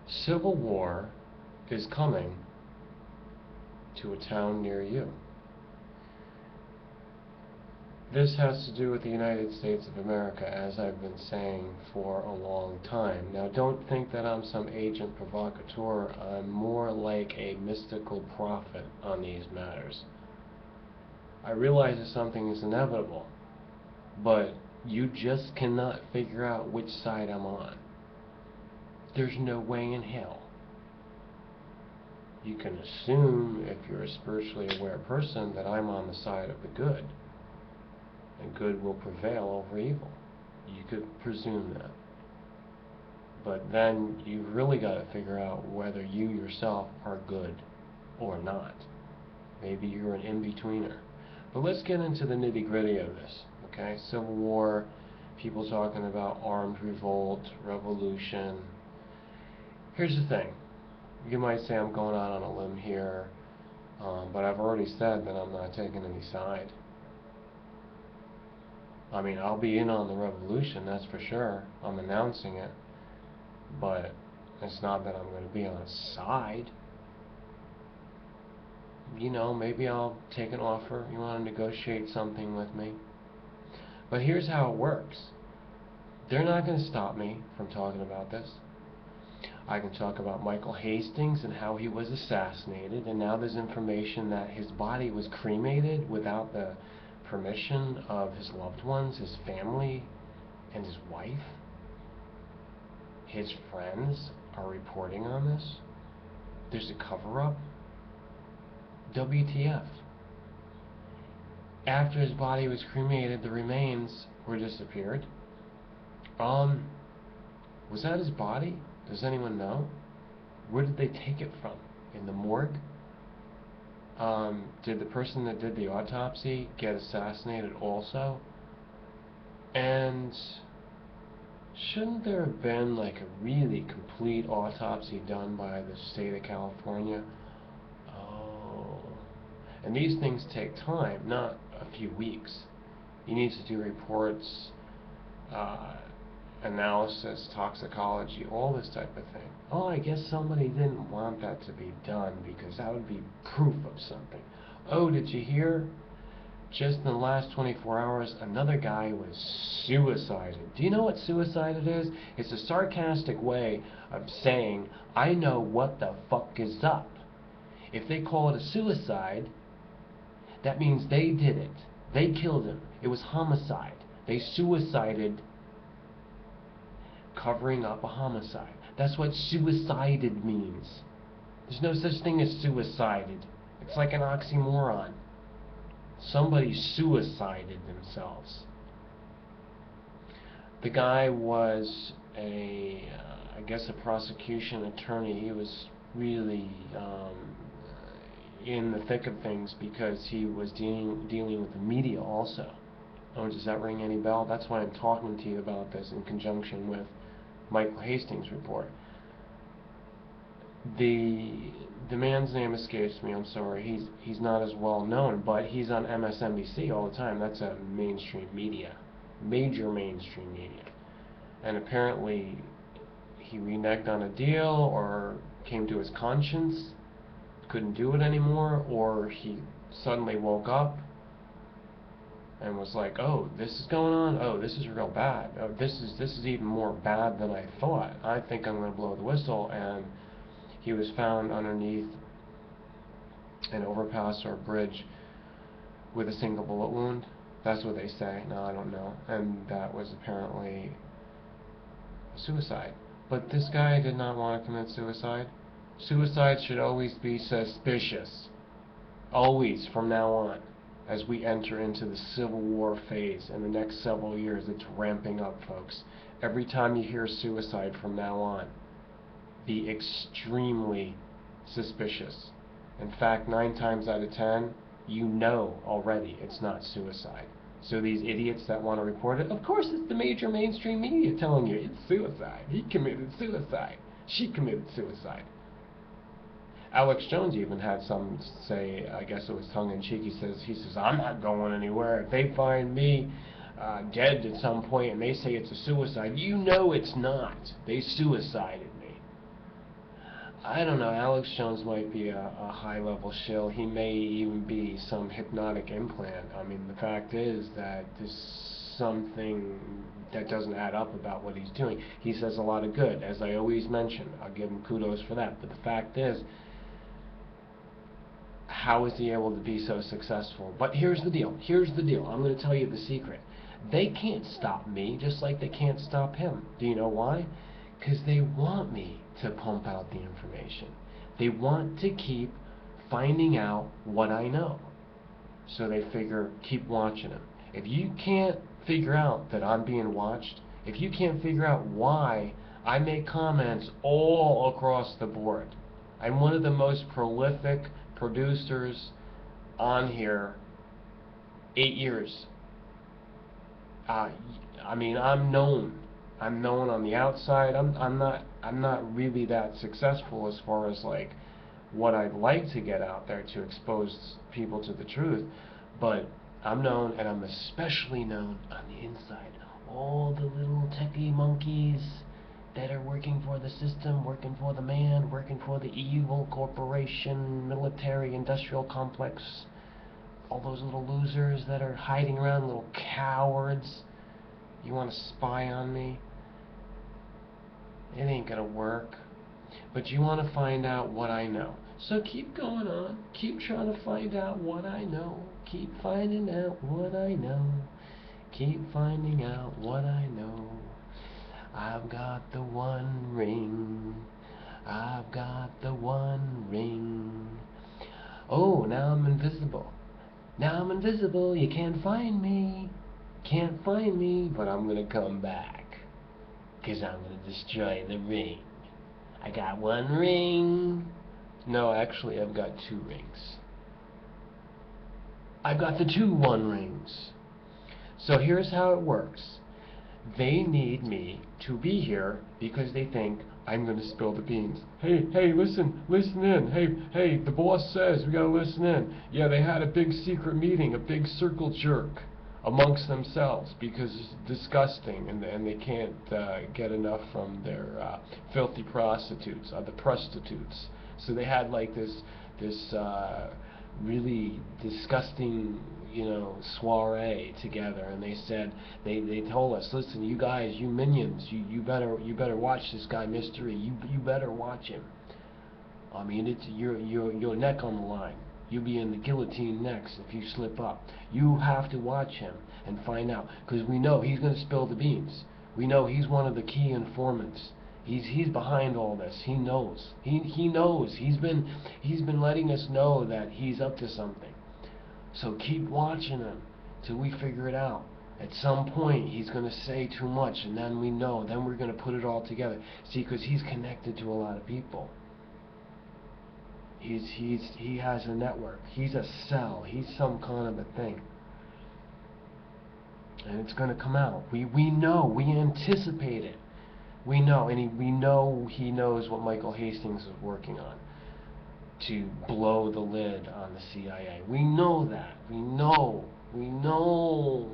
Civil war is coming to a town near you. This has to do with the United States of America, as I've been saying for a long time. Now, don't think that I'm some agent provocateur. I'm more like a mystical prophet on these matters. I realize that something is inevitable, but you just cannot figure out which side I'm on. There's no way in hell. You can assume, if you're a spiritually aware person, that I'm on the side of the good, and good will prevail over evil. You could presume that. But then you've really got to figure out whether you yourself are good or not. Maybe you're an in-betweener. But let's get into the nitty-gritty of this, okay? Civil war, people talking about armed revolt, revolution. Here's the thing. You might say I'm going out on a limb here, but I've already said that I'm not taking any side. I mean, I'll be in on the revolution, that's for sure. I'm announcing it. But it's not that I'm going to be on a side. You know, maybe I'll take an offer. You want to negotiate something with me? But here's how it works. They're not going to stop me from talking about this. I can talk about Michael Hastings and how he was assassinated, and now there's information that his body was cremated without the permission of his loved ones, his family, and his wife. His friends are reporting on this. There's a cover-up. WTF. After his body was cremated, the remains were disappeared. Was that his body? Does anyone know? Where did they take it from? In the morgue? Did the person that did the autopsy get assassinated also? And shouldn't there have been like a really complete autopsy done by the state of California? Oh. And these things take time, not a few weeks. You need to do reports, analysis, toxicology, all this type of thing. Oh, I guess somebody didn't want that to be done because that would be proof of something. Oh, did you hear? Just in the last 24 hours, another guy was suicided. Do you know what suicided is? It's a sarcastic way of saying, I know what the fuck is up. If they call it a suicide, that means they did it. They killed him. It was homicide. They suicided covering up a homicide. That's what suicided means. There's no such thing as suicided. It's like an oxymoron. Somebody suicided themselves. The guy was I guess a prosecution attorney. He was really in the thick of things because he was dealing with the media also. Oh, does that ring any bell? That's why I'm talking to you about this in conjunction with Michael Hastings' report. The man's name escapes me, I'm sorry. He's not as well known, but he's on MSNBC all the time. That's a mainstream media, major mainstream media. And apparently he reneged on a deal or came to his conscience, couldn't do it anymore, or he suddenly woke up and was like, oh, this is going on, oh, this is real bad, oh, this is even more bad than I thought. I think I'm going to blow the whistle. And he was found underneath an overpass or a bridge with a single bullet wound. That's what they say. No, I don't know. And that was apparently suicide. But this guy did not want to commit suicide. Suicide should always be suspicious. Always, from now on. As we enter into the Civil War phase in the next several years, it's ramping up, folks. Every time you hear suicide from now on, be extremely suspicious. In fact, 9 times out of 10, you know already it's not suicide. So these idiots that want to report it, of course it's the major mainstream media telling you it's suicide. He committed suicide. She committed suicide. Alex Jones even had some say, I guess it was tongue-in-cheek, he says, I'm not going anywhere. If they find me dead at some point and they say it's a suicide, you know it's not. They suicided me. I don't know, Alex Jones might be a high-level shill. He may even be some hypnotic implant. I mean, the fact is that there's something that doesn't add up about what he's doing. He says a lot of good, as I always mention. I'll give him kudos for that. But the fact is, how is he able to be so successful? But here's the deal. Here's the deal. I'm going to tell you the secret. They can't stop me, just like they can't stop him. Do you know why? Because they want me to pump out the information. They want to keep finding out what I know. So they figure, keep watching him. If you can't figure out that I'm being watched, if you can't figure out why I make comments all across the board, I'm one of the most prolific producers on here, 8 years. I mean, I'm known. I'm known on the outside. I'm not really that successful as far as like what I'd like to get out there to expose people to the truth, but I'm known, and I'm especially known on the inside. All the little techie monkeys that are working for the system, working for the man, working for the evil corporation, military, industrial complex, all those little losers that are hiding around, little cowards. You want to spy on me? It ain't gonna work. But you want to find out what I know. So keep going on. Keep trying to find out what I know. Keep finding out what I know. Keep finding out what I know. I've got the one ring. I've got the one ring. Oh, now I'm invisible. Now I'm invisible. You can't find me. Can't find me, but I'm gonna come back. 'Cause I'm gonna destroy the ring. I got one ring. No, actually, I've got 2 rings. I've got the 2 one rings. So here's how it works. They need me to be here because they think I'm going to spill the beans. Hey, listen in. Hey, the boss says we got to listen in. Yeah, they had a big secret meeting, a big circle jerk amongst themselves because it's disgusting, and they can't get enough from their filthy prostitutes, the prostitutes. So they had like this really disgusting, soiree together, and they said they told us, listen, you guys, you minions, you better watch this guy Mystery. You better watch him. I mean, it's your neck on the line. You'll be in the guillotine next if you slip up. You have to watch him and find out, because we know he's going to spill the beans. We know he's one of the key informants. He's behind all this. He knows. He knows. He's been letting us know that he's up to something. So keep watching him till we figure it out. At some point, he's going to say too much, and then we know. Then we're going to put it all together. See, because he's connected to a lot of people. He has a network. He's a cell. He's some kind of a thing. And it's going to come out. We know. We anticipate it. We know, and we know he knows what Michael Hastings is working on to blow the lid on the CIA. We know that. We know. We know.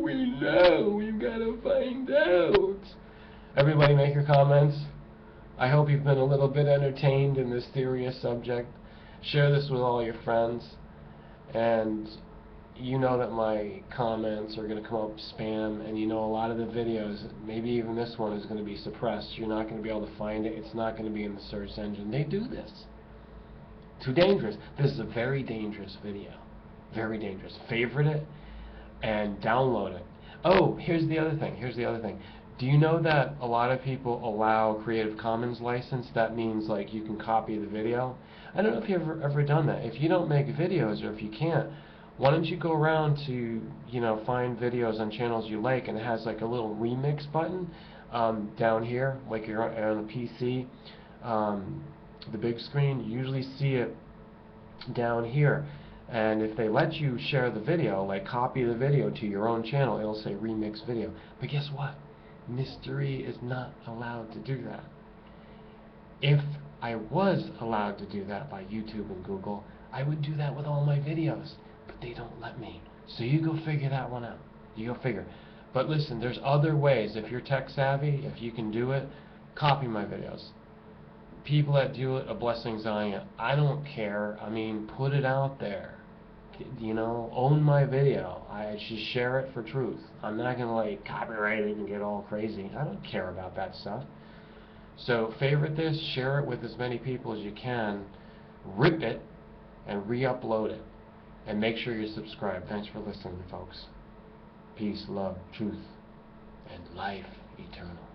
We know. We've got to find out. Everybody make your comments. I hope you've been a little bit entertained in this serious subject. Share this with all your friends. And you know that my comments are going to come up spam, and you know a lot of the videos, maybe even this one, is going to be suppressed. You're not going to be able to find it. It's not going to be in the search engine. They do this. Too dangerous. This is a very dangerous video. Very dangerous. Favorite it and download it. Oh, here's the other thing. Do you know that a lot of people allow Creative Commons license? That means like you can copy the video. I don't know if you've ever done that. If you don't make videos, or if you can't, why don't you go around to, find videos on channels you like, and it has like a little remix button down here, like you're on a PC, the big screen. You usually see it down here. And if they let you share the video, like copy the video to your own channel, it'll say remix video. But guess what? Mystery is not allowed to do that. If I was allowed to do that by YouTube and Google, I would do that with all my videos. But they don't let me. So you go figure that one out. You go figure. But listen, there's other ways. If you're tech savvy, if you can do it, copy my videos. people that do it, a blessings on you. I don't care. I mean, put it out there. You know, own my video. I should share it for truth. I'm not gonna like copyright it and get all crazy. I don't care about that stuff. So favorite this, share it with as many people as you can, rip it, and re-upload it. And make sure you're subscribed. Thanks for listening, folks. Peace, love, truth, and life eternal.